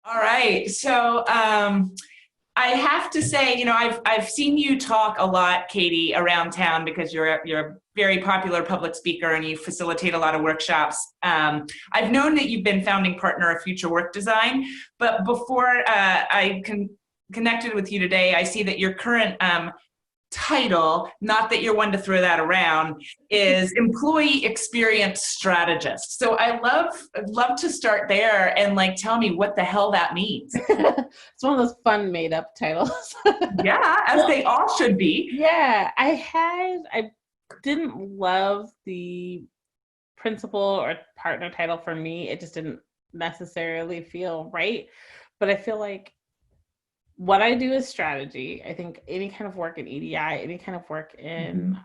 All right. So I have to say, I've seen you talk a lot, Katie, around town because you're a very popular public speaker and you facilitate a lot of workshops. I've known that you've been founding partner of Future Work Design, but before connected with you today, I see that your current title, not that you're one to throw that around, is employee experience strategist. So I'd love to start there and like tell me what the hell that means. It's one of those fun made up titles. Yeah, as they all should be. Yeah, I didn't love the principal or partner title for me. It just didn't necessarily feel right. But I feel like what I do is strategy. I think any kind of work in EDI, any kind of work in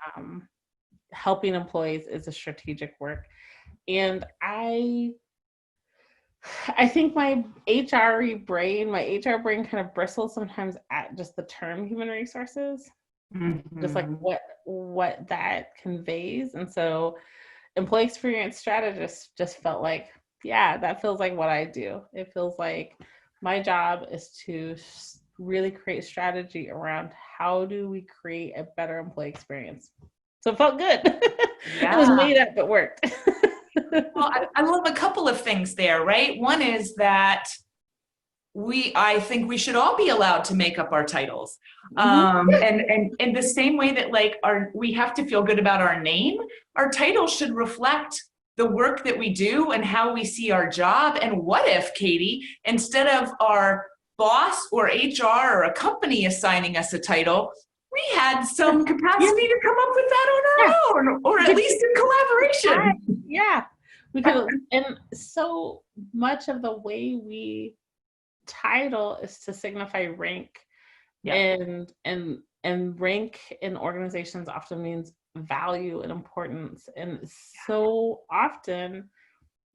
helping employees is a strategic work. And I think my HR brain kind of bristles sometimes at just the term human resources, just like what that conveys. And so employee experience strategist just felt like, yeah, that feels like what I do. It feels like my job is to really create strategy around how do we create a better employee experience. So it felt good. Yeah. It was made up, but worked. Well, I love a couple of things there, right? One is that I think we should all be allowed to make up our titles. And in the same way that like we have to feel good about our name, our title should reflect the work that we do and how we see our job. And what if, Katie, instead of our boss or HR or a company assigning us a title, we had some capacity to come up with that on our own, or at least in collaboration. Yeah, we could. And so much of the way we title is to signify rank, and rank in organizations often means value and importance. And so often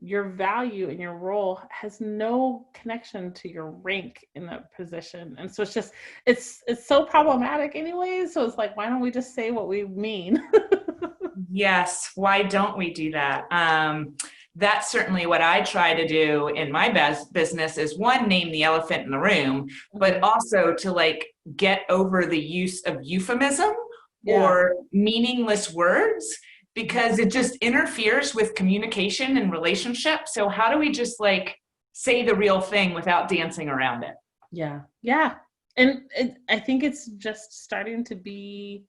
your value in your role has no connection to your rank in that position. And so it's so problematic anyway. So it's like, why don't we just say what we mean? Yes, why don't we do that? That's certainly what I try to do in my business is one, name the elephant in the room, but also to like get over the use of euphemism or meaningless words, because it just interferes with communication and relationship. So how do we just like say the real thing without dancing around it? Yeah. And I think it's just starting to be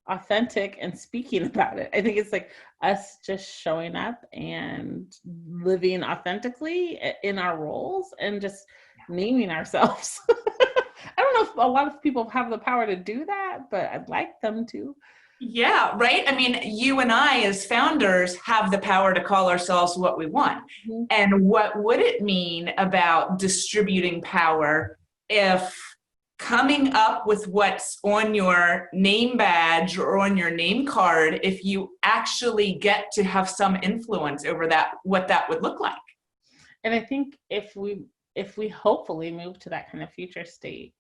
authentic and speaking about it. I think it's like us just showing up and living authentically in our roles and just naming ourselves. I don't know if a lot of people have the power to do that, but I'd like them to. Yeah, right. I mean, you and I as founders have the power to call ourselves what we want. And what would it mean about distributing power if coming up with what's on your name badge or on your name card, if you actually get to have some influence over that, what that would look like? And I think if we hopefully move to that kind of future state,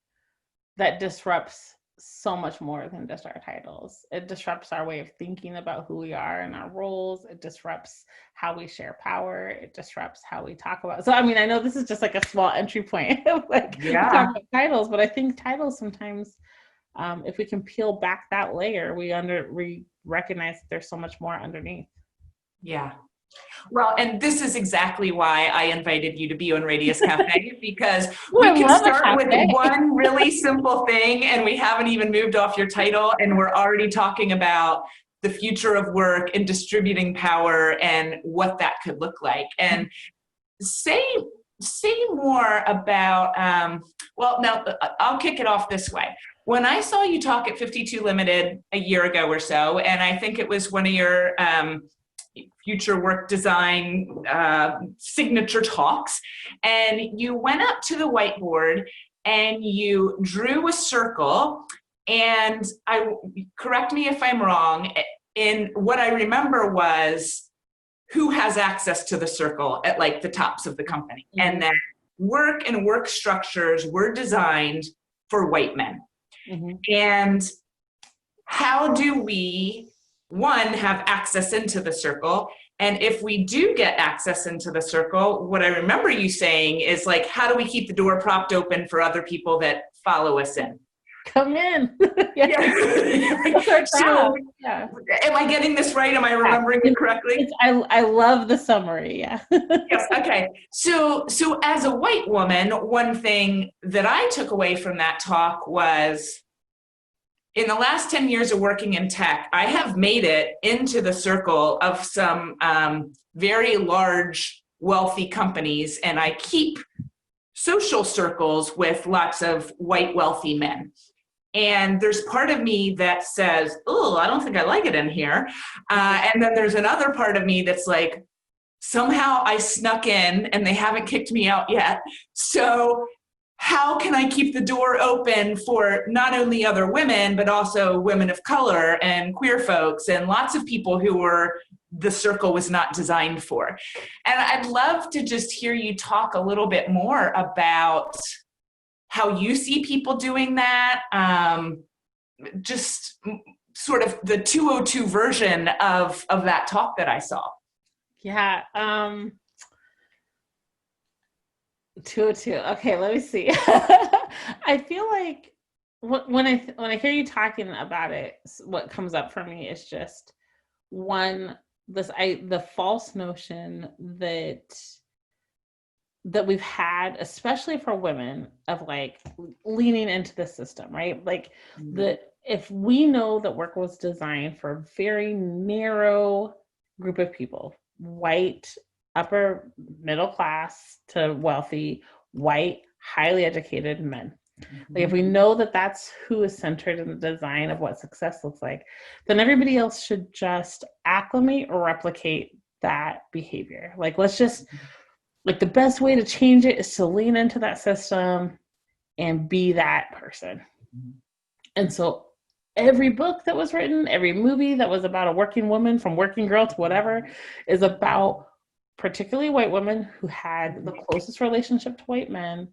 that disrupts so much more than just our titles. It disrupts our way of thinking about who we are and our roles. It disrupts how we share power. It disrupts how we talk about. So, I mean, I know this is just like a small entry point, like we talk about titles, but I think titles sometimes, if we can peel back that layer, we recognize that there's so much more underneath. Yeah. Well, and this is exactly why I invited you to be on Radius Cafe, because we can start with one really simple thing and we haven't even moved off your title and we're already talking about the future of work and distributing power and what that could look like. And say more about, well, now I'll kick it off this way. When I saw you talk at 52 Limited a year ago or so, and I think it was one of your future work design signature talks, and you went up to the whiteboard and you drew a circle, and correct me if I'm wrong, in what I remember was who has access to the circle at like the tops of the company, and that work and work structures were designed for white men. And how do we one, have access into the circle. And if we do get access into the circle, what I remember you saying is like, how do we keep the door propped open for other people that follow us in? Come in. Yeah. So, yeah. Am I getting this right? Am I remembering it correctly? I love the summary. Yeah. Yes. Okay. So as a white woman, one thing that I took away from that talk was, in the last 10 years of working in tech, I have made it into the circle of some very large, wealthy companies, and I keep social circles with lots of white, wealthy men. And there's part of me that says, oh, I don't think I like it in here. And then there's another part of me that's like, somehow I snuck in and they haven't kicked me out yet. So how can I keep the door open for not only other women, but also women of color and queer folks and lots of people who were the circle was not designed for? And I'd love to just hear you talk a little bit more about how you see people doing that, just sort of the 202 version of that talk that I saw. Yeah. 202. Okay, let me see. I feel like when I hear you talking about it, what comes up for me is just one, the false notion that we've had, especially for women, of like leaning into the system, right? Like if we know that work was designed for a very narrow group of people, white, upper middle class to wealthy, white, highly educated men. Like if we know that that's who is centered in the design of what success looks like, then everybody else should just acclimate or replicate that behavior. Like let's just, like the best way to change it is to lean into that system and be that person. And so every book that was written, every movie that was about a working woman, from working girl to whatever, is about particularly white women who had the closest relationship to white men,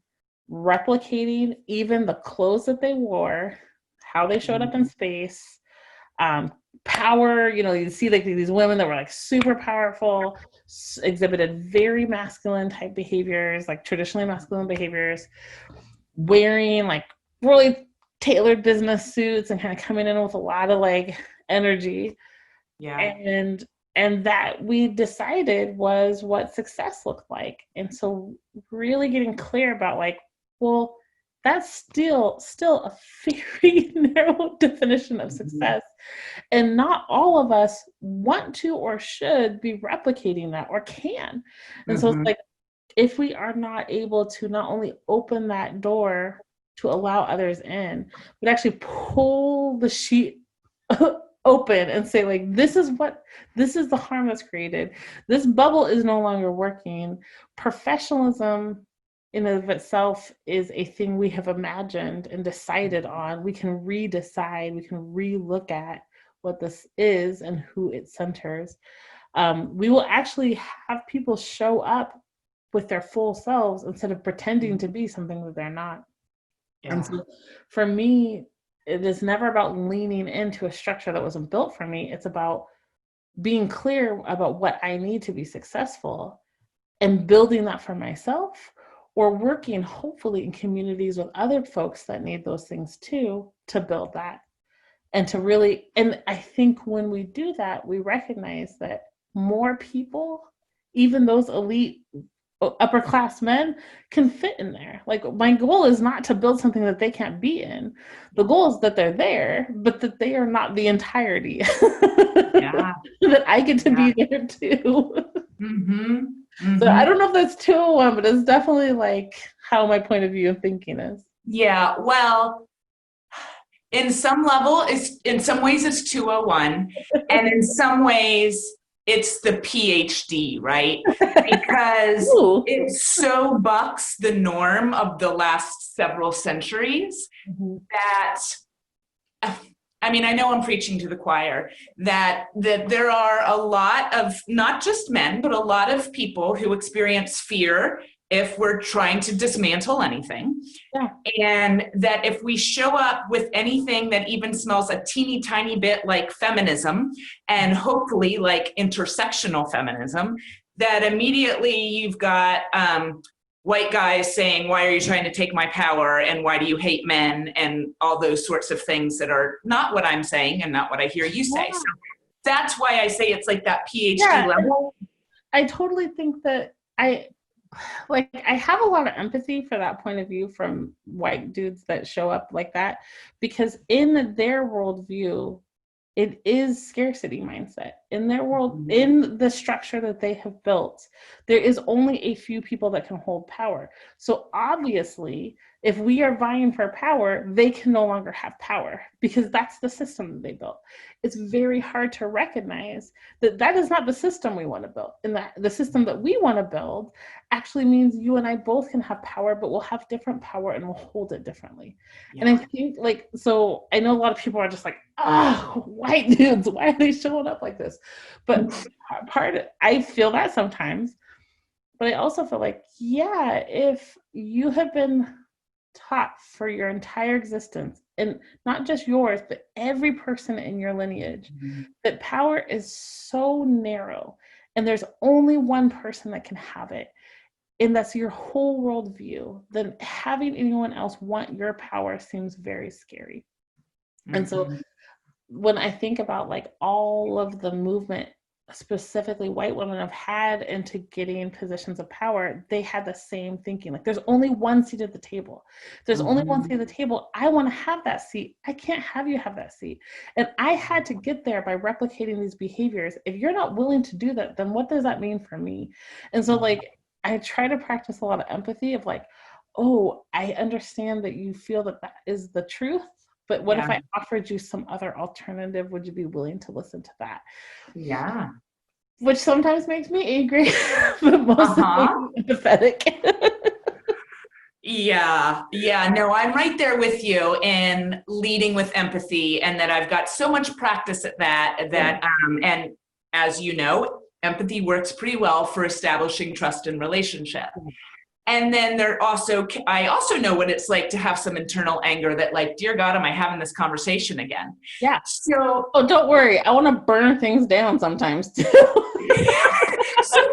replicating even the clothes that they wore, how they showed up in space, power. You see like these women that were like super powerful, exhibited very masculine type behaviors, like traditionally masculine behaviors, wearing like really tailored business suits and kind of coming in with a lot of like energy. Yeah. And that we decided was what success looked like. And so really getting clear about like, well, that's still a very narrow definition of success. And not all of us want to or should be replicating that or can. And so it's like, if we are not able to not only open that door to allow others in, but actually pull the sheet open and say like, this is the harm that's created. This bubble is no longer working. Professionalism in and of itself is a thing we have imagined and decided on. We can redecide, we can re-look at what this is and who it centers. We will actually have people show up with their full selves instead of pretending to be something that they're not. Yeah. And so for me, it is never about leaning into a structure that wasn't built for me. It's about being clear about what I need to be successful and building that for myself, or working hopefully in communities with other folks that need those things too, to build that. And to really, and I think when we do that, we recognize that more people, even those elite upper class men, can fit in there. Like my goal is not to build something that they can't be in. The goal is that they're there, but that they are not the entirety. Yeah. That I get to be there too. So I don't know if that's 201, but it's definitely like how my point of view of thinking is. Yeah, well, in some ways it's 201, and in some ways it's the PhD, right? Because it so bucks the norm of the last several centuries that, I mean, I know I'm preaching to the choir, that there are a lot of, not just men, but a lot of people who experience fear if we're trying to dismantle anything. Yeah. And that if we show up with anything that even smells a teeny tiny bit like feminism, and hopefully like intersectional feminism, that immediately you've got white guys saying, why are you trying to take my power? And why do you hate men? And all those sorts of things that are not what I'm saying and not what I hear you say. Yeah. So that's why I say it's like that PhD level. I totally think that I have a lot of empathy for that point of view from white dudes that show up like that, because in their worldview, it is scarcity mindset. In their world, in the structure that they have built, there is only a few people that can hold power. So obviously, if we are vying for power, they can no longer have power because that's the system that they built. It's very hard to recognize that that is not the system we want to build. And that the system that we want to build actually means you and I both can have power, but we'll have different power and we'll hold it differently. Yeah. And I think so I know a lot of people are just like, white dudes, why are they showing up like this? But I feel that sometimes, but I also feel like, if you have been taught for your entire existence, and not just yours, but every person in your lineage, that power is so narrow and there's only one person that can have it, and that's your whole worldview, then having anyone else want your power seems very scary. And so when I think about like all of the movement, specifically white women have had into getting positions of power, they had the same thinking. Like, there's only one seat at the table. There's only one seat at the table. I want to have that seat. I can't have you have that seat. And I had to get there by replicating these behaviors. If you're not willing to do that, then what does that mean for me? And so like, I try to practice a lot of empathy of like, oh, I understand that you feel that that is the truth, but what if I offered you some other alternative? Would you be willing to listen to that? Yeah. Which sometimes makes me angry, but mostly empathetic. Yeah. No, I'm right there with you in leading with empathy, and that I've got so much practice at that, and as you know, empathy works pretty well for establishing trust in relationship. And then I also know what it's like to have some internal anger that like, dear God, am I having this conversation again? Yeah. So, don't worry. I want to burn things down sometimes too. so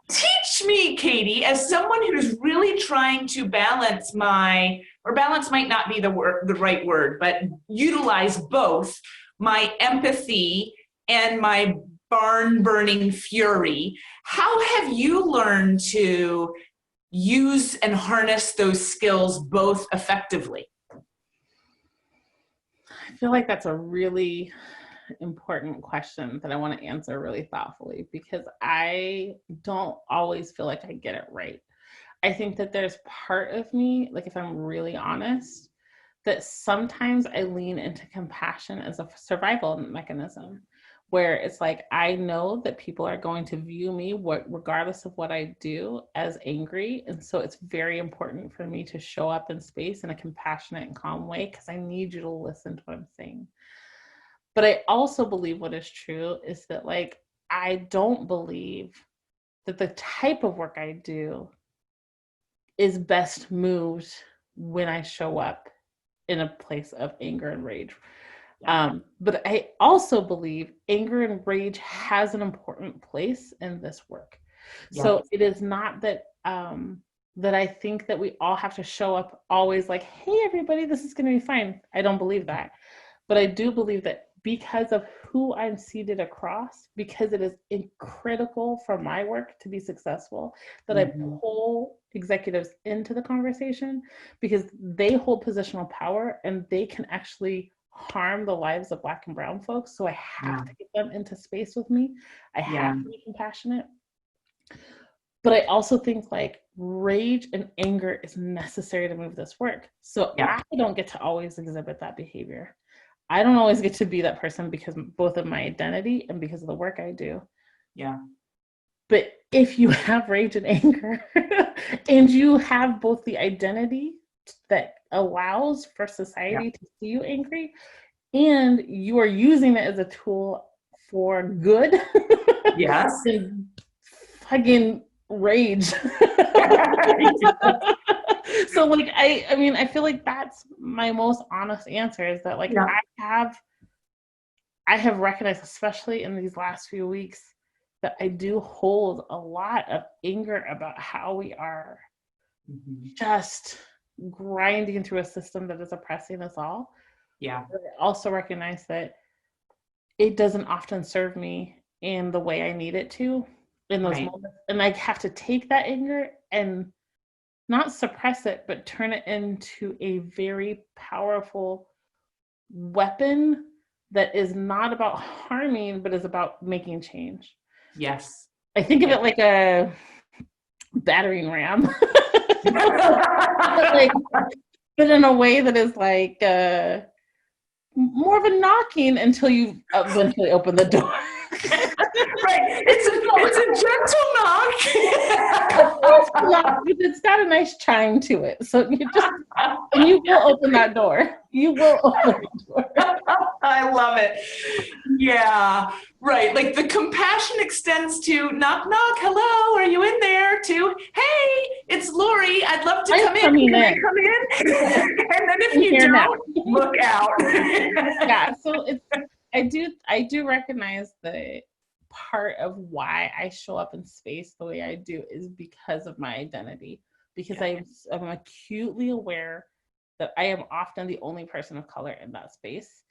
teach me, Katie, as someone who's really trying to balance balance might not be the right word, but utilize both my empathy and my barn burning fury. How have you learned to use and harness those skills both effectively? I feel like that's a really important question that I want to answer really thoughtfully, because I don't always feel like I get it right. I think that there's part of me, like if I'm really honest, that sometimes I lean into compassion as a survival mechanism, where it's like, I know that people are going to view me, regardless of what I do, as angry. And so it's very important for me to show up in space in a compassionate and calm way, because I need you to listen to what I'm saying. But I also believe what is true is that like, I don't believe that the type of work I do is best moved when I show up in a place of anger and rage. But I also believe anger and rage has an important place in this work. Yeah. So it is not that that I think that we all have to show up always like, hey, everybody, this is going to be fine. I don't believe that. But I do believe that because of who I'm seated across, because it is critical for my work to be successful, that I pull executives into the conversation, because they hold positional power and they can actually harm the lives of Black and Brown folks. So I have to get them into space with me. I have to be compassionate. But I also think like rage and anger is necessary to move this work. So I don't get to always exhibit that behavior. I don't always get to be that person because both of my identity and because of the work I do. Yeah. But if you have rage and anger and you have both the identity that allows for society to see you angry, and you are using it as a tool for good, yes, then fucking rage. So like, I mean, I feel like that's my most honest answer, is that like, I have recognized, especially in these last few weeks, that I do hold a lot of anger about how we are just grinding through a system that is oppressing us all. Yeah. But I also recognize that it doesn't often serve me in the way I need it to in those moments. And I have to take that anger and not suppress it, but turn it into a very powerful weapon that is not about harming, but is about making change. Yes. I think of it like a battering ram. Like, but in a way that is like more of a knocking until you eventually open the door. Right. It's a gentle knock. But it's got a nice chime to it. So and you will open that door. You will open the door. I love it. Yeah, right. Like the compassion extends to knock, knock, hello, are you in there? To, hey, it's Lori. I'd love to come in. Can I come in? And then if you don't, look out. Yeah, so I do recognize that part of why I show up in space the way I do is because of my identity, because I'm acutely aware that I am often the only person of color in that space.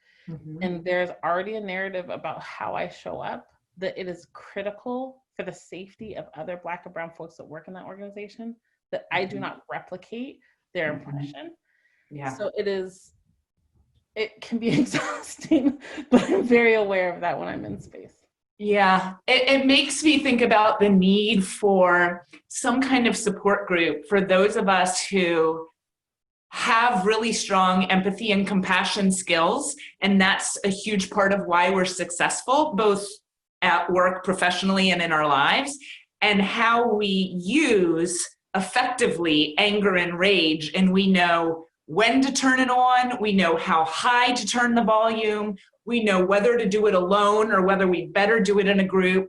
And there's already a narrative about how I show up that it is critical for the safety of other Black and brown folks that work in that organization that I do not replicate their impression. Yeah. So it can be exhausting, but I'm very aware of that when I'm in space. Yeah, it makes me think about the need for some kind of support group for those of us who have really strong empathy and compassion skills. And that's a huge part of why we're successful, both at work, professionally, and in our lives, and how we use effectively anger and rage. And we know when to turn it on, we know how high to turn the volume, we know whether to do it alone or whether we better do it in a group.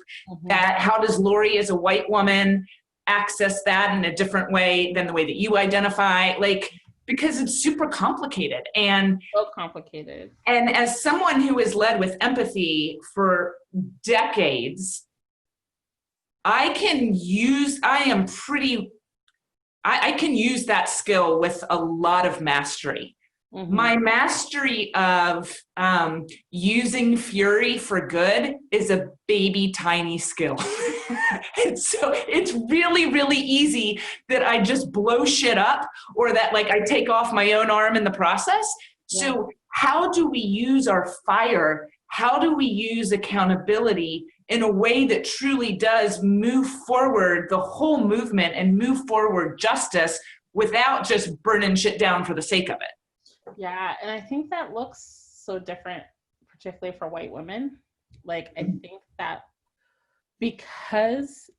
How does Lori, as a white woman, access that in a different way than the way that you identify? Like, because it's super complicated. And so complicated. And as someone who has led with empathy for decades, I can use that skill with a lot of mastery. My mastery of using fury for good is a baby tiny skill. And so it's really, really easy that I just blow shit up, or that like I take off my own arm in the process. So how do we use our fire? How do we use accountability in a way that truly does move forward the whole movement and move forward justice without just burning shit down for the sake of it? Yeah, and I think that looks so different, particularly for white women. Like, I think that because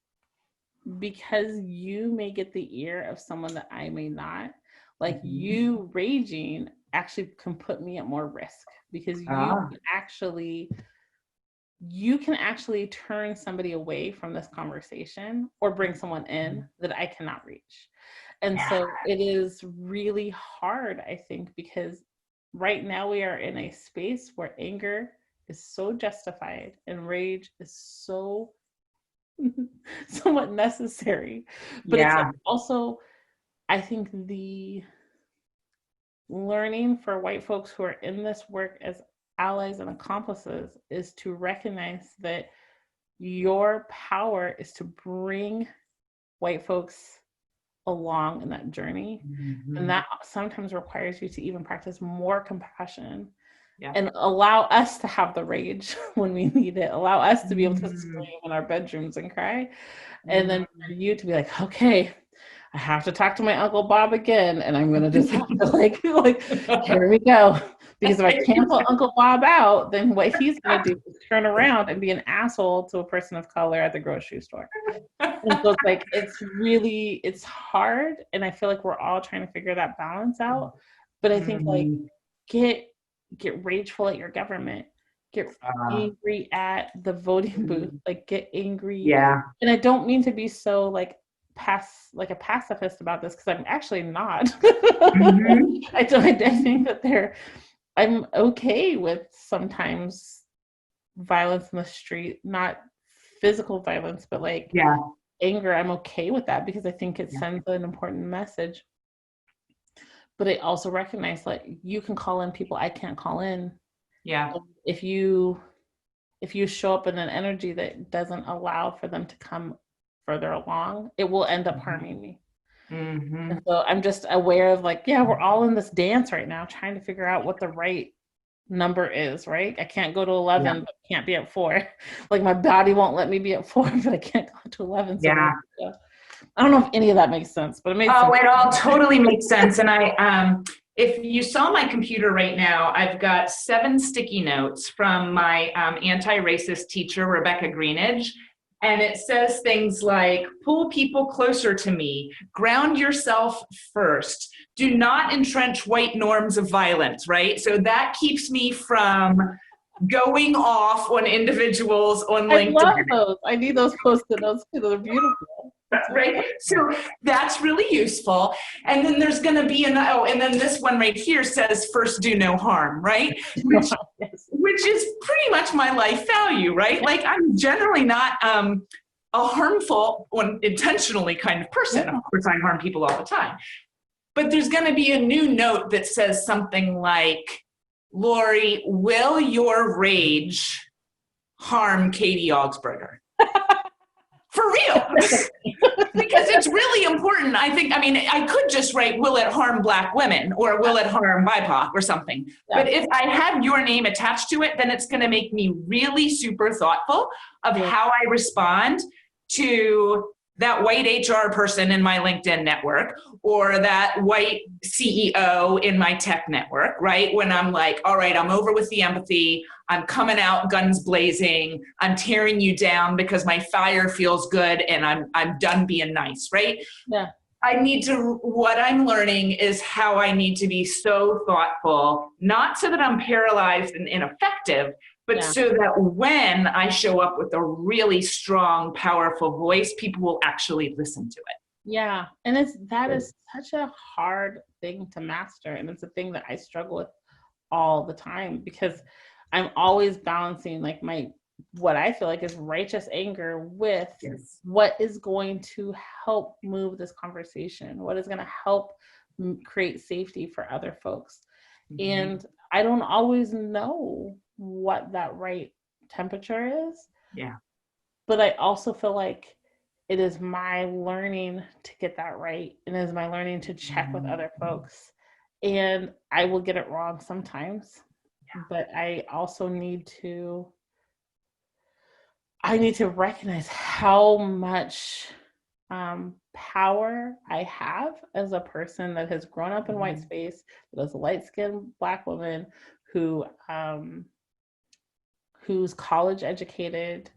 you may get the ear of someone that I may not, like you raging actually can put me at more risk, because you can actually turn somebody away from this conversation or bring someone in that I cannot reach. And so it is really hard, I think, because right now we are in a space where anger is so justified and rage is so somewhat necessary. But it's also, I think, the learning for white folks who are in this work as allies and accomplices is to recognize that your power is to bring white folks along in that journey. And that sometimes requires you to even practice more compassion and allow us to have the rage when we need it, allow us to be able to scream in our bedrooms and cry. And then for you to be like, okay, I have to talk to my Uncle Bob again, and I'm gonna just have to like here we go. Because if I cancel Uncle Bob out, then what he's gonna do is turn around and be an asshole to a person of color at the grocery store. And so it's like, it's hard. And I feel like we're all trying to figure that balance out. But I think like get rageful at your government, get angry at the voting booth, like get angry. Yeah. And I don't mean to be so like a pacifist about this, because I'm actually not. I think that I'm okay with sometimes violence in the street, not physical violence, but like anger. I'm okay with that because I think it sends an important message. But I also recognize, like, you can call in people I can't call in. Yeah. And if you show up in an energy that doesn't allow for them to come further along, it will end up harming me. And so I'm just aware of, like, we're all in this dance right now, trying to figure out what the right number is, right? I can't go to 11, but can't be at 4. Like, my body won't let me be at 4, but I can't go to 11. So I don't know if any of that makes sense, but it makes sense. It all totally makes sense. And if you saw my computer right now, I've got 7 sticky notes from my anti-racist teacher, Rebecca Greenidge. And it says things like, pull people closer to me, ground yourself first, do not entrench white norms of violence, right? So that keeps me from going off on individuals on LinkedIn. I love those. I need those post-it notes too. They're beautiful. Right. So that's really useful. And then there's going to be and then this one right here says, first do no harm, right? Which is pretty much my life value, right? Like, I'm generally not a harmful or intentionally kind of person. Of course, I harm people all the time. But there's going to be a new note that says something like, Lori, will your rage harm Katie Augsburger? For real. Because it's really important. I could just write, will it harm Black women, or will it harm BIPOC or something? But if I have your name attached to it, then it's going to make me really super thoughtful of how I respond to that white HR person in my LinkedIn network, or that white CEO in my tech network, right? When I'm like, all right, I'm over with the empathy. I'm coming out guns blazing. I'm tearing you down because my fire feels good and I'm done being nice, right? Yeah. What I'm learning is how I need to be so thoughtful, not so that I'm paralyzed and ineffective, but so that when I show up with a really strong, powerful voice, people will actually listen to it. Yeah. And that is such a hard thing to master. And it's a thing that I struggle with all the time, because I'm always balancing like what I feel like is righteous anger with what is going to help move this conversation, what is going to help create safety for other folks. And I don't always know what that right temperature is. Yeah. But I also feel like it is my learning to get that right. And it is my learning to check with other folks. And I will get it wrong sometimes. But I also need to recognize how much power I have as a person that has grown up in white space, that is a light-skinned Black woman who's college educated,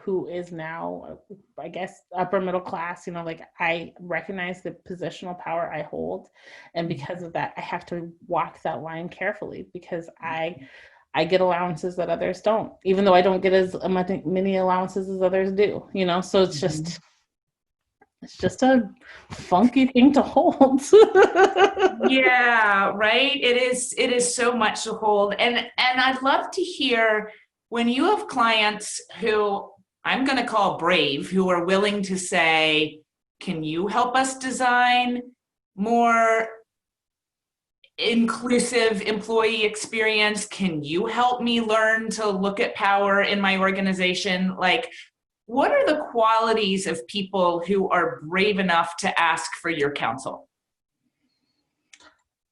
who is now, I guess, upper middle class, like I recognize the positional power I hold. And because of that, I have to walk that line carefully, because I get allowances that others don't, even though I don't get as many allowances as others do, so it's just a funky thing to hold. Yeah, right. It is so much to hold. And I'd love to hear, when you have clients who I'm going to call brave, who are willing to say, can you help us design more inclusive employee experience? Can you help me learn to look at power in my organization? Like, what are the qualities of people who are brave enough to ask for your counsel?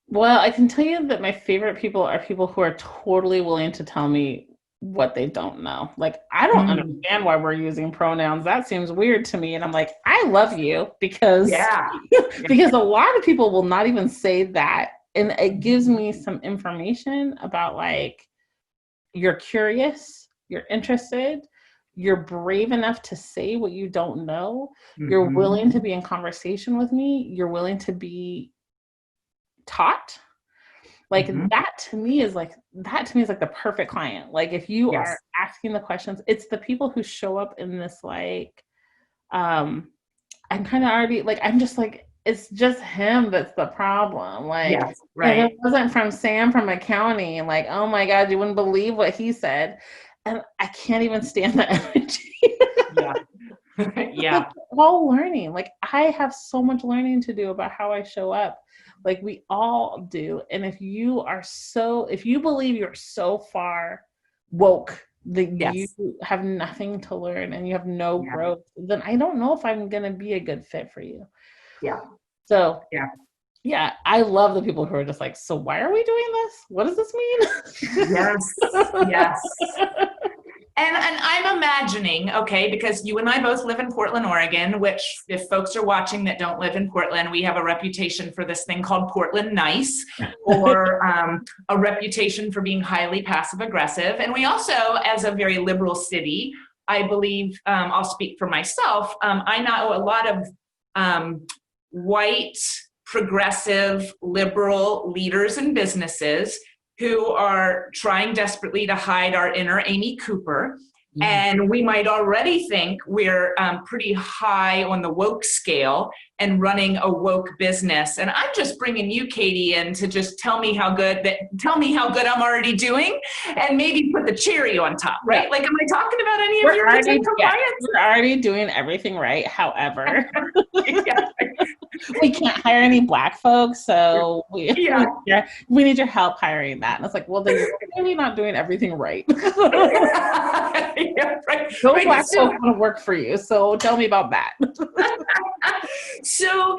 Well, I can tell you that my favorite people are people who are totally willing to tell me what they don't know. Like, I don't understand why we're using pronouns. That seems weird to me. And I'm like, I love you, because because a lot of people will not even say that. And it gives me some information about, like, you're curious, you're interested, you're brave enough to say what you don't know, you're willing to be in conversation with me, you're willing to be taught. Like that to me is like the perfect client. Like if you are asking the questions, it's the people who show up in this like, I'm kind of already like, I'm just like, it's just him that's the problem. Like, if it wasn't from Sam from accounting, like, oh my God, you wouldn't believe what he said. And I can't even stand the energy. All learning. Like, I have so much learning to do about how I show up. Like, we all do. And if you believe you're so far woke that you have nothing to learn and you have no growth, then I don't know if I'm going to be a good fit for you. So, I love the people who are just like, so why are we doing this? What does this mean? Yes. And I'm imagining, okay, because you and I both live in Portland, Oregon, which if folks are watching that don't live in Portland, we have a reputation for this thing called Portland nice, or a reputation for being highly passive aggressive. And we also, as a very liberal city, I believe, I'll speak for myself, I know a lot of white, progressive, liberal leaders and businesses who are trying desperately to hide our inner Amy Cooper. And we might already think we're pretty high on the woke scale and running a woke business. And I'm just bringing you, Katie, in to just tell me how good I'm already doing, and maybe put the cherry on top, right? Like, am I talking about any of your potential clients? We're already doing everything right. However, we can't hire any Black folks, so we need your help hiring that. And it's like, well, then you're maybe not doing everything right. No Black folks want to work for you, so tell me about that. So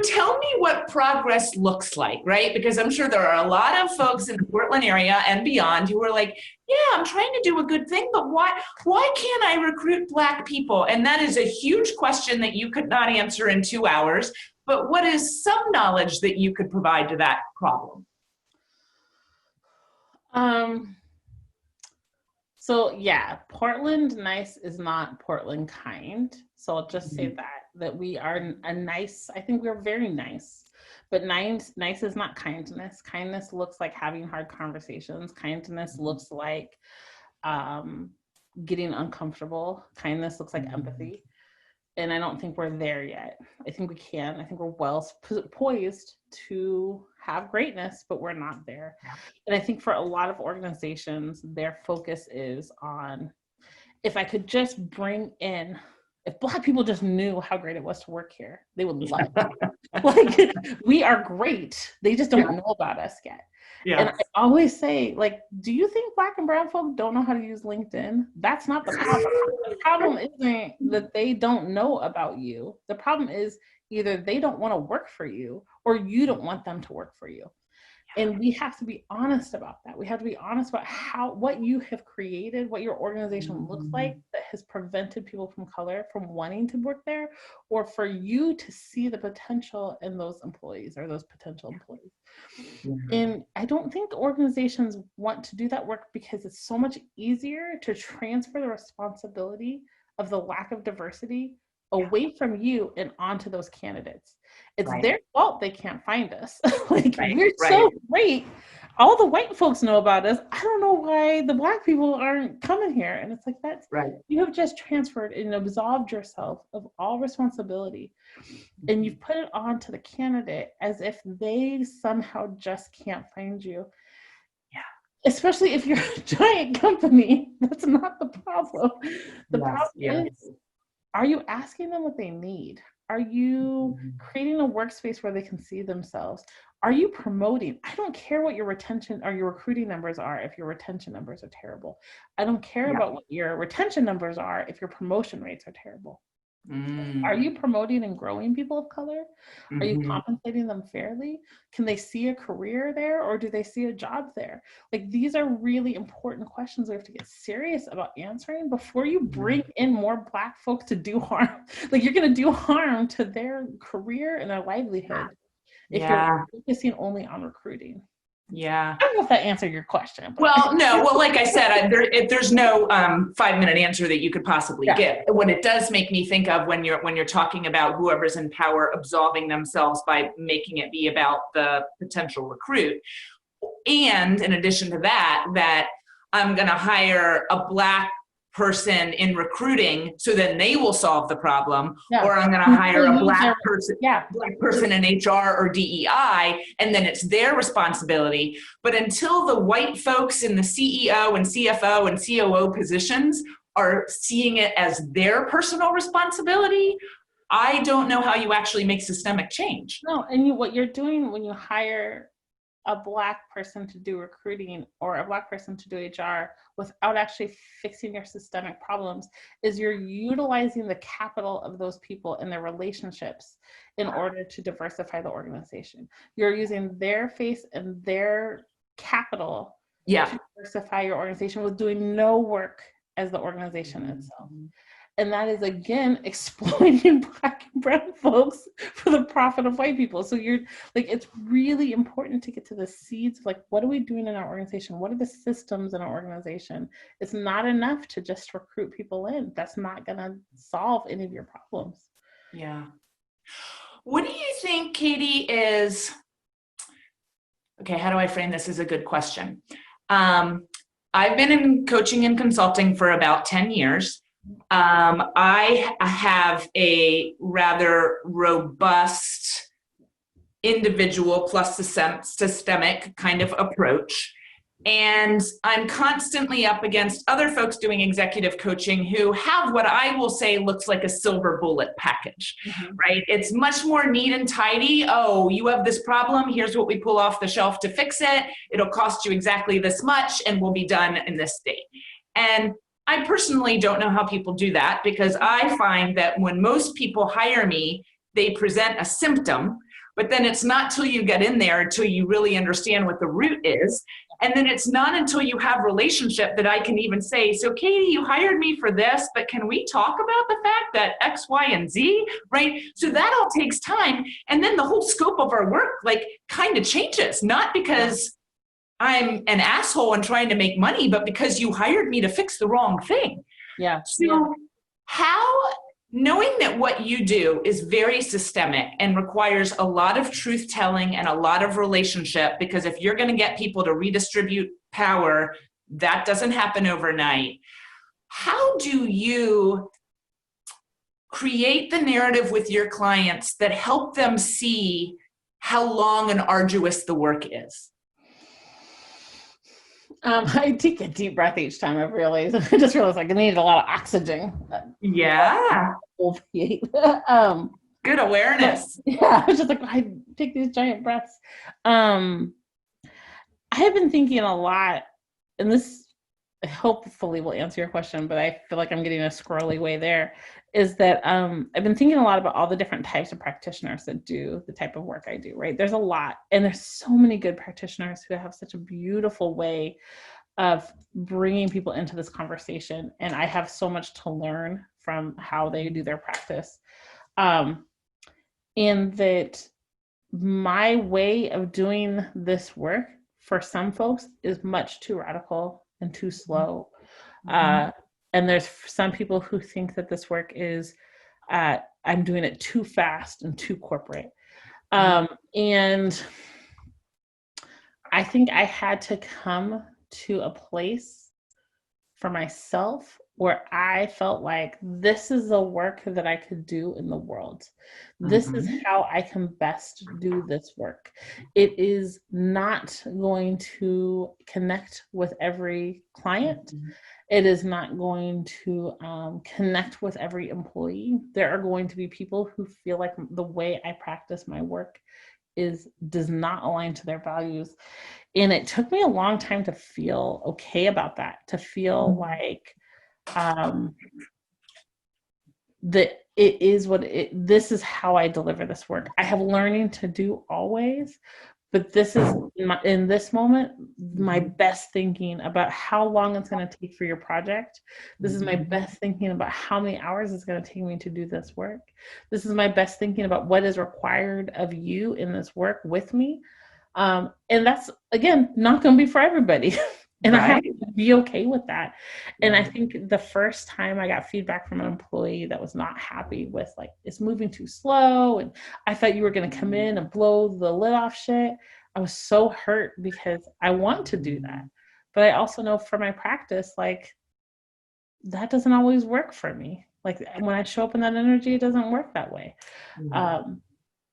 tell me what progress looks like, right? Because I'm sure there are a lot of folks in the Portland area and beyond who are like, yeah, I'm trying to do a good thing, but why can't I recruit Black people? And that is a huge question that you could not answer in 2 hours. But what is some knowledge that you could provide to that problem? So Portland nice is not Portland kind. So I'll just say that we are a nice, I think we're very nice, but nice is not kindness. Kindness looks like having hard conversations. Kindness looks like getting uncomfortable. Kindness looks like empathy. And I don't think we're there yet. I think we can. I think we're well poised to have greatness, but we're not there. And I think for a lot of organizations, their focus is on, if I could just bring in, if Black people just knew how great it was to work here, they would love it. Like, we are great. They just don't know about us yet. And I always say, like, do you think Black and brown folk don't know how to use LinkedIn? That's not the problem. The problem isn't that they don't know about you. The problem is either they don't want to work for you or you don't want them to work for you. And we have to be honest about that. We have to be honest about what you have created, what your organization looks like that has prevented people from color from wanting to work there, or for you to see the potential in those employees or those potential employees. And I don't think organizations want to do that work because it's so much easier to transfer the responsibility of the lack of diversity away from you and onto those candidates. It's their fault they can't find us. We're so great. All the white folks know about us. I don't know why the Black people aren't coming here. And it's like, that's you have just transferred and absolved yourself of all responsibility. And you've put it on to the candidate as if they somehow just can't find you. Especially if you're a giant company. That's not the problem. The problem is, are you asking them what they need? Are you creating a workspace where they can see themselves? Are you promoting? I don't care what your retention or your recruiting numbers are if your retention numbers are terrible. I don't care about what your retention numbers are if your promotion rates are terrible. Are you promoting and growing people of color? Are you compensating them fairly? Can they see a career there, or do they see a job there? Like, these are really important questions we have to get serious about answering before you bring in more Black folks to do harm. Like, you're going to do harm to their career and their livelihood if you're focusing only on recruiting. I don't know if that answered your question. Well, no. Well, like I said, there's no 5-minute answer that you could possibly give. What it does make me think of when you're talking about whoever's in power absolving themselves by making it be about the potential recruit. and in addition to that, that I'm going to hire a Black person in recruiting so then they will solve the problem, or I'm going to hire a Black person in HR or DEI, and then it's their responsibility. But until the white folks in the CEO and CFO and COO positions are seeing it as their personal responsibility, I don't know how you actually make systemic change. No, and what you're doing when you hire a Black person to do recruiting or a Black person to do HR without actually fixing your systemic problems is you're utilizing the capital of those people and their relationships in order to diversify the organization. You're using their face and their capital to diversify your organization with doing no work as the organization itself. And that is, again, exploiting Black and brown folks for the profit of white people. So you're like, it's really important to get to the seeds of like, what are we doing in our organization? What are the systems in our organization? It's not enough to just recruit people in. That's not going to solve any of your problems. Yeah. What do you think, Katie, is, okay, how do I frame this as a good question? I've been in coaching and consulting for about 10 years. I have a rather robust individual plus systemic kind of approach. And I'm constantly up against other folks doing executive coaching who have what I will say looks like a silver bullet package, right? It's much more neat and tidy. Oh, you have this problem. Here's what we pull off the shelf to fix it. It'll cost you exactly this much and we'll be done in this date. And I personally don't know how people do that, because I find that when most people hire me, they present a symptom, but then it's not till you get in there until you really understand what the root is. And then it's not until you have relationship that I can even say, so Katie, you hired me for this, but can we talk about the fact that X, Y, and Z, right? So that all takes time. And then the whole scope of our work like kind of changes, not because I'm an asshole and trying to make money, but because you hired me to fix the wrong thing. Yeah. So how, knowing that what you do is very systemic and requires a lot of truth telling and a lot of relationship, because if you're going to get people to redistribute power, that doesn't happen overnight. How do you create the narrative with your clients that help them see how long and arduous the work is? I take a deep breath each time. I just realized like I needed a lot of oxygen. Yeah. Good awareness. Yeah, I was just like, I take these giant breaths. I have been thinking a lot, and this hopefully will answer your question, but I feel like I'm getting a squirrely way there, is that I've been thinking a lot about all the different types of practitioners that do the type of work I do, right? There's a lot, and there's so many good practitioners who have such a beautiful way of bringing people into this conversation, and I have so much to learn from how they do their practice. And that my way of doing this work for some folks is much too radical and too slow. And there's some people who think that this work is, I'm doing it too fast and too corporate. And I think I had to come to a place for myself where I felt like this is the work that I could do in the world. This is how I can best do this work. It is not going to connect with every client. It is not going to connect with every employee. There are going to be people who feel like the way I practice my work does not align to their values. And it took me a long time to feel okay about that, to feel like that it is this is how I deliver this work. I have learning to do always, but this is in this moment, my best thinking about how long it's going to take for your project. This is my best thinking about how many hours it's going to take me to do this work. This is my best thinking about what is required of you in this work with me. And that's, again, not going to be for everybody. And I have to be okay with that. And I think the first time I got feedback from an employee that was not happy with, like, it's moving too slow, and I thought you were going to come in and blow the lid off shit, was so hurt because I want to do that. But I also know for my practice, like, that doesn't always work for me. Like, when I show up in that energy, it doesn't work that way.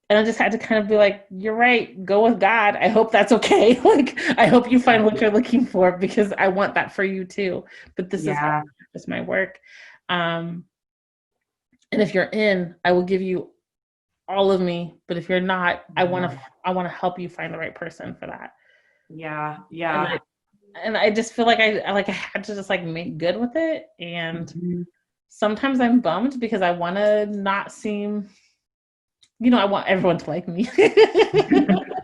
And I just had to kind of be like, you're right, go with God. I hope that's okay. Like, I hope you find what you're looking for, because I want that for you too. But this is my work. And if you're in, I will give you all of me. But if you're not, I want to help you find the right person for that. Yeah. And I just feel like I had to just like make good with it. And sometimes I'm bummed because I want to not seem, I want everyone to like me. Yeah,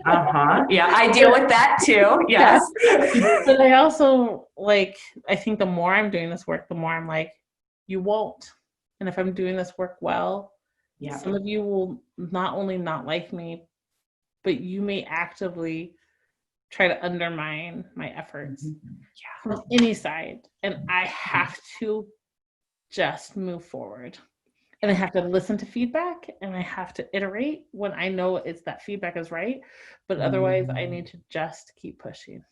I deal with that too. Yes. But I also, like, I think the more I'm doing this work, the more I'm like, you won't. And if I'm doing this work well, some of you will not only not like me, but you may actively try to undermine my efforts from any side. And I have to just move forward. And I have to listen to feedback, and I have to iterate when I know it's that feedback is right. But otherwise, I need to just keep pushing.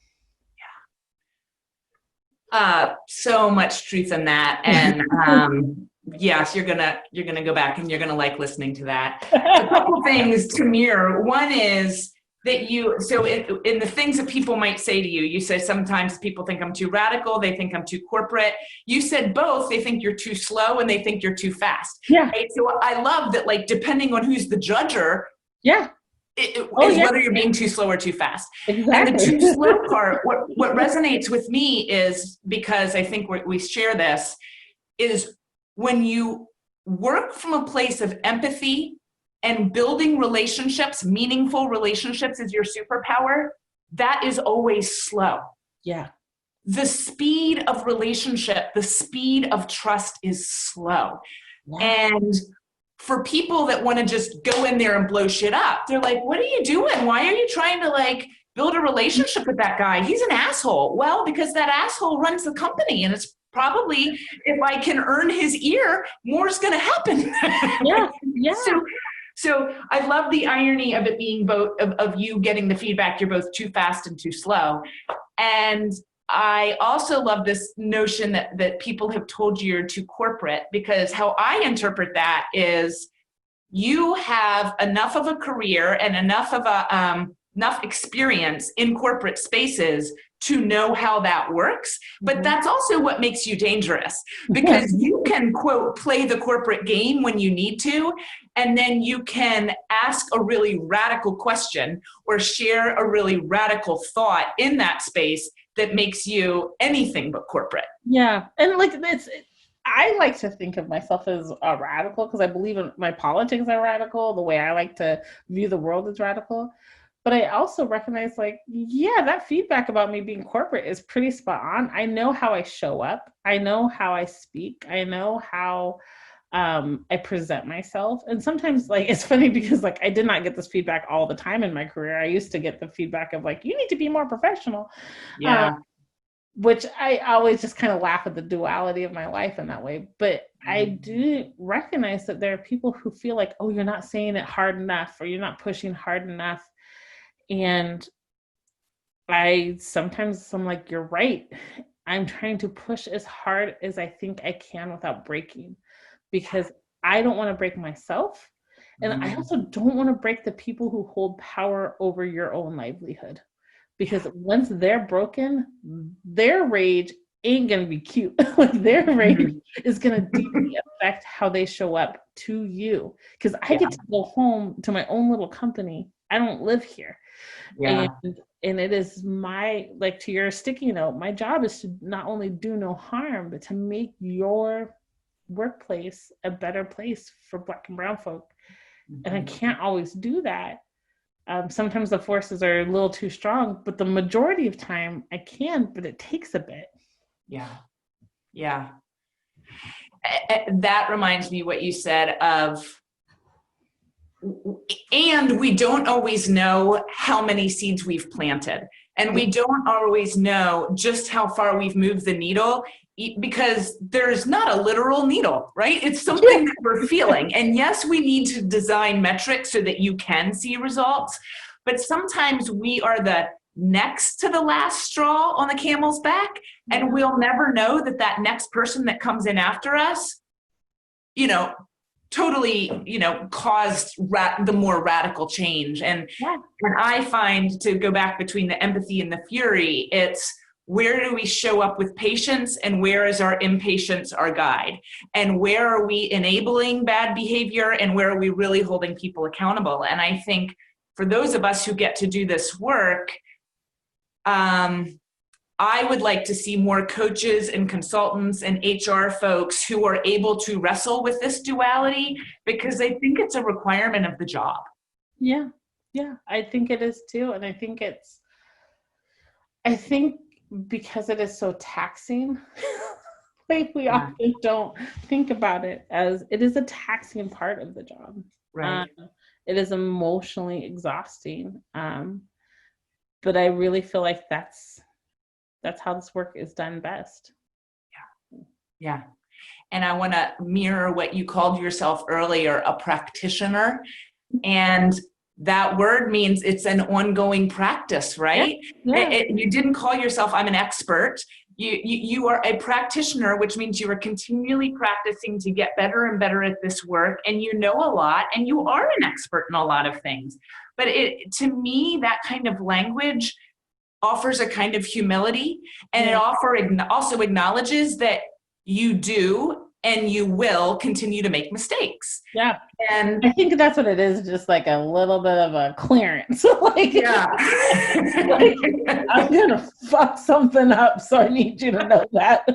So much truth in that. And yes, you're gonna go back and you're gonna like listening to that. A couple things to mirror. One is that in the things that people might say to you, you say sometimes people think I'm too radical, they think I'm too corporate. You said both, they think you're too slow and they think you're too fast. Yeah. Right? So I love that, like, depending on who's the judger, is whether you're being too slow or too fast. Exactly. And the too slow part, what resonates with me is, because I think we share this, is when you work from a place of empathy and building relationships, meaningful relationships is your superpower, that is always slow. Yeah. The speed of relationship, the speed of trust is slow. Yeah. And for people that want to just go in there and blow shit up, they're like, what are you doing? Why are you trying to, like, build a relationship with that guy? He's an asshole. Well, because that asshole runs the company, and it's probably, if I can earn his ear, more's going to happen. Yeah. So I love the irony of it being both of you getting the feedback, you're both too fast and too slow. And I also love this notion that people have told you you're too corporate, because how I interpret that is you have enough of a career and enough of enough experience in corporate spaces to know how that works. But that's also what makes you dangerous, because you can, quote, play the corporate game when you need to, and then you can ask a really radical question or share a really radical thought in that space that makes you anything but corporate. Yeah. And like, I like to think of myself as a radical because I believe in my politics are radical. The way I like to view the world is radical. But I also recognize, like, that feedback about me being corporate is pretty spot on. I know how I show up. I know how I speak. I know how I present myself. And sometimes, like, it's funny because, like, I did not get this feedback all the time in my career. I used to get the feedback of, like, you need to be more professional. Yeah. Which I always just kind of laugh at the duality of my life in that way. But I do recognize that there are people who feel like, oh, you're not saying it hard enough, or you're not pushing hard enough. And I'm like, you're right. I'm trying to push as hard as I think I can without breaking, because I don't want to break myself. And I also don't want to break the people who hold power over your own livelihood, because once they're broken, their rage ain't going to be cute. Like, their rage is going to deeply affect how they show up to you. Because I get to go home to my own little company. I don't live here. Yeah. And it is my, like, to your sticky note, my job is to not only do no harm, but to make your workplace a better place for Black and Brown folk. And I can't always do that. Sometimes the forces are a little too strong, but the majority of time I can, but it takes a bit. Yeah. That reminds me what you said of, and we don't always know how many seeds we've planted. And we don't always know just how far we've moved the needle, because there's not a literal needle, right? It's something that we're feeling. And yes, we need to design metrics so that you can see results. but sometimes we are the next to the last straw on the camel's back, and we'll never know that that next person that comes in after us, totally, caused the more radical change. And when I find, to go back between the empathy and the fury, it's where do we show up with patience, and where is our impatience our guide? And where are we enabling bad behavior, and where are we really holding people accountable? And I think for those of us who get to do this work, I would like to see more coaches and consultants and HR folks who are able to wrestle with this duality, because I think it's a requirement of the job. Yeah, I think it is too. And I think because it is so taxing, like we often don't think about it as it is a taxing part of the job. Right. It is emotionally exhausting. But I really feel like that's how this work is done best. Yeah. And I want to mirror what you called yourself earlier, a practitioner. And that word means it's an ongoing practice, right? Yeah. You didn't call yourself, I'm an expert. You are a practitioner, which means you are continually practicing to get better and better at this work. And you know a lot, and you are an expert in a lot of things. But to me, that kind of language offers a kind of humility, and it also acknowledges that you do and you will continue to make mistakes. Yeah. And I think that's what it is, just like a little bit of a clearance. Like, I'm going to fuck something up, so I need you to know that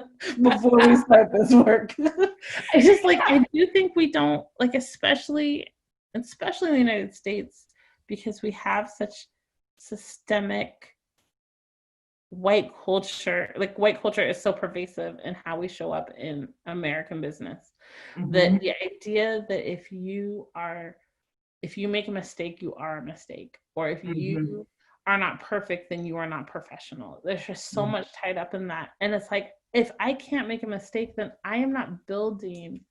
before we start this work. I do think we don't, especially in the United States, because we have such systemic white culture. Like, white culture is so pervasive in how we show up in American business. That the idea that if you make a mistake, you are a mistake, or if you are not perfect, then you are not professional. There's just so much tied up in that. And it's like, if I can't make a mistake, then I am not building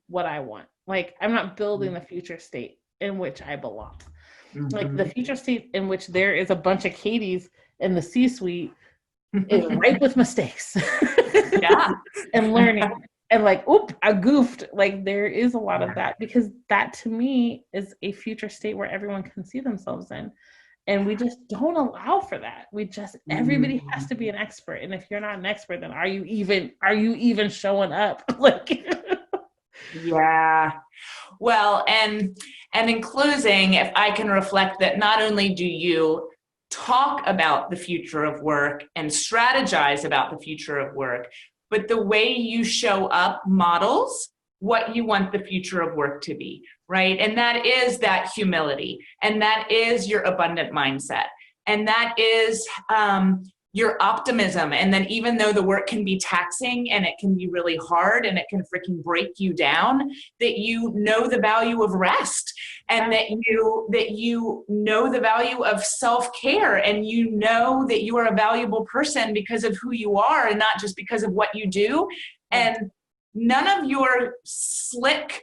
what I want. Like, I'm not building the future state in which I belong. Like, the future state in which there is a bunch of Katies in the C-suite is ripe with mistakes. And learning. And like, oop, I goofed. Like, there is a lot of that, because that to me is a future state where everyone can see themselves in. And we just don't allow for that. Everybody has to be an expert. And if you're not an expert, then are you even showing up? Yeah. Well, and in closing, if I can reflect that not only do you talk about the future of work and strategize about the future of work, but the way you show up models what you want the future of work to be, right? And that is that humility, and that is your abundant mindset, and that is your optimism. And then even though the work can be taxing and it can be really hard and it can freaking break you down, that you know the value of rest, and that you know the value of self-care, and you know that you are a valuable person because of who you are and not just because of what you do. And none of your slick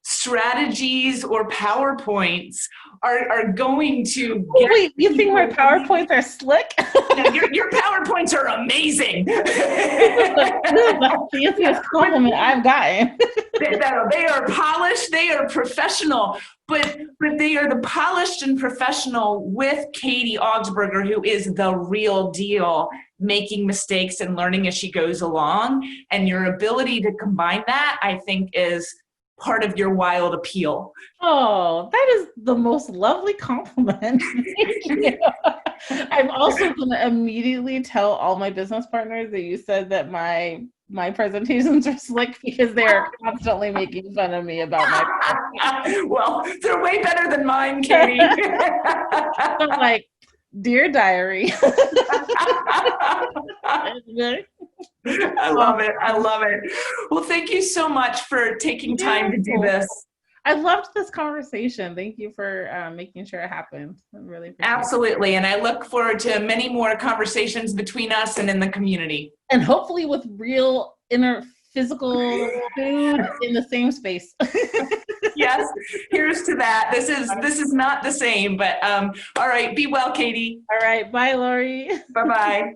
strategies or PowerPoints are going to get... Wait, you think my PowerPoints are slick? No, your PowerPoints are amazing. This is the fanciest compliment I've gotten. They are polished, they are professional, but they are the polished and professional with Katie Augsburger, who is the real deal, making mistakes and learning as she goes along. And your ability to combine that, I think, is part of your wild appeal. Oh, that is the most lovely compliment. Thank you. I'm also going to immediately tell all my business partners that you said that my presentations are slick, because they are constantly making fun of me about my Well, they're way better than mine, Katie. I'm like, dear diary. I love it. Well, thank you so much for taking time to do this. I loved this conversation. Thank you for making sure it happened. I really appreciate it. Absolutely. And I look forward to many more conversations between us and in the community. And hopefully with real physical food in the same space. Yes, here's to that. This is not the same, but all right. Be well, Katie. All right. Bye, Lori. Bye-bye.